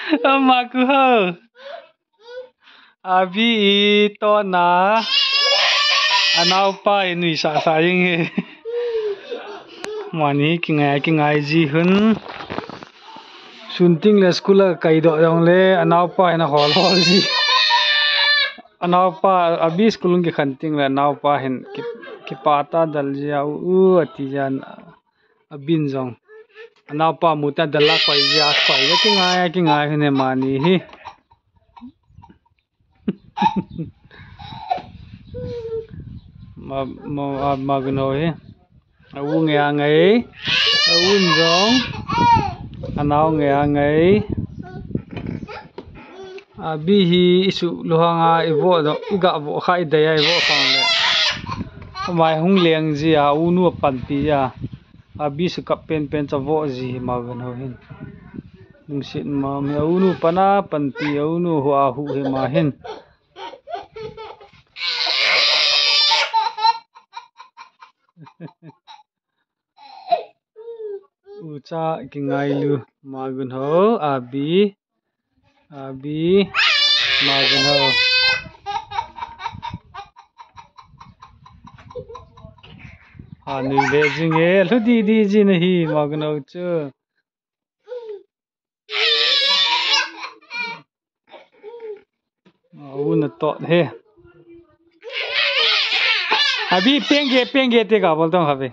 Maku ho. Abi to na. Anau pa inui sa saying he. Mani kingai ji hun. Sunting le school kai do yong le anau pa ina hol ji. Anau pa abi school ki khanting le anau pa hin ki pata dal ja u ati jan abin jong. Anau pa muta dalla khoi ja khoi ki ngai hne mani hi. Ma gno he. U nge ngai. Un jong. Anau nge ngai. Abi hi isu luhanga iwo do iga bo khai daya iwo khang le. Mai hung leng ji a unu pan pi ya. Abi su kap pen chawo ji ma gno hin. Nungsit ma me unu pana pan pi unu hua hu he ma hin. Ucha kingai lu magun ho abi magun ho ani le jinge lu di ji nahi magun ho chu una to he abi penge te ga bol tong habe